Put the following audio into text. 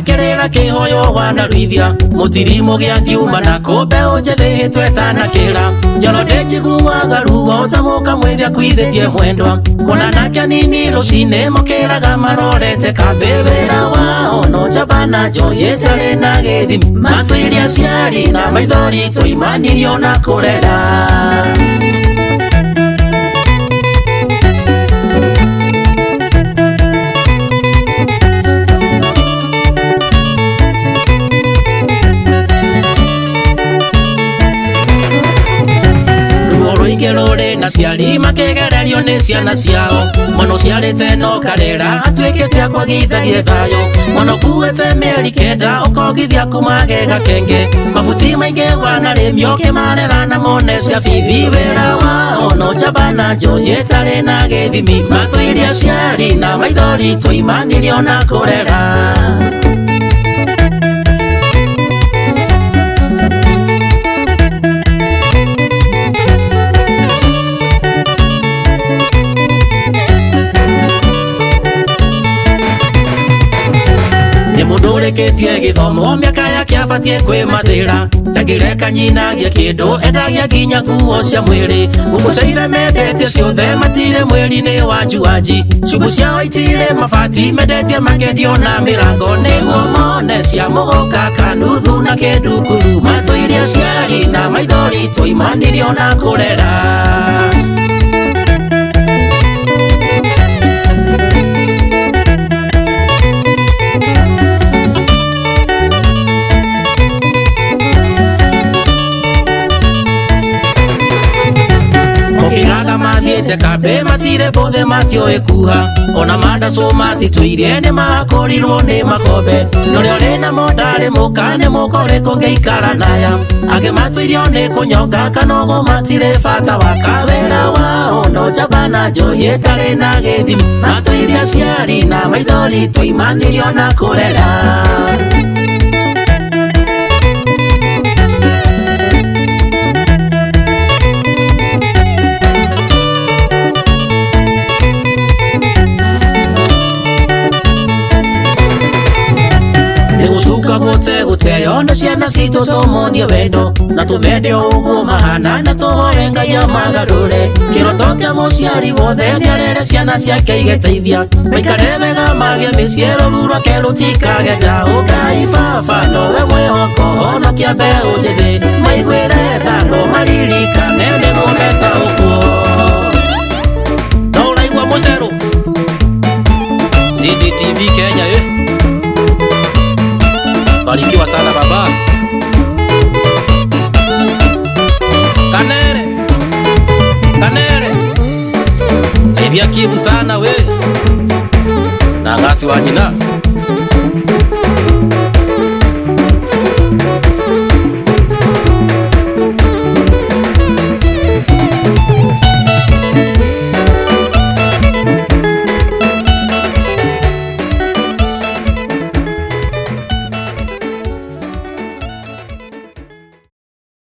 kerera kihoyo wana ruithia mutirimo gia ngiuma na kombe unjethi twetana kira njoro ndejiguaga ruo tamuka mwithia kwithithie mwendwa kona nake nini rucine mukiraga marorete kambebera wao no jabana joyetare na githimi matwiria ciari na maithori tuimanirio na kurera Rore na ciari makegererio ni ciana ciao mono ciarite no karera atwikite akwagithagie thayo mono kuete mieri kenda ukogithia kumagega kenge mabuti maingi wana rimyo kimarera na mone cia bithi wera wao no jabana joyetare na githimi matwiria ciari na maithori tuimanirio na kurera Mudureketie githomo miaka yake abatie kwimathira ndagireka nyinagie kindu endagia nginya nguo cia mwiri guguceire mendetie ciothe matire mwiri-ini wa njuanji cubu ciao itire mabati mendetie makendio na mirango niguo mone cia mugoka kanuthu na kindukuru matwiria ciari na maithori tuimanirio na kurera Kabe matire bothe matio ekuha ona manda so mati tuirie ne makorirwo ne makobe norio rena modare mukane mukore kongeikara naya age matwirio ne kunyonga kanogo matire fata wakawera wao no jabana joyetare na githimi matwiria ciari na maithori tuimanirio na kurera Ona ciana citu tumonie wendo na tumende uguo mahana na tuhoe Ngai amagarure kiroto kia muciari wothe niarere ciana ciake igeteithia maikare wega magie miciero rurwake rutikage njau Ngai baba nowe mwihoko honokia mbeũ njithi maiguire thano maririkane nĩgũgeta ũguo no ũraigua mũcero CDTV Kenya barikiwa sana baba Kanere Ibia kibu sana we na gasi wa nyina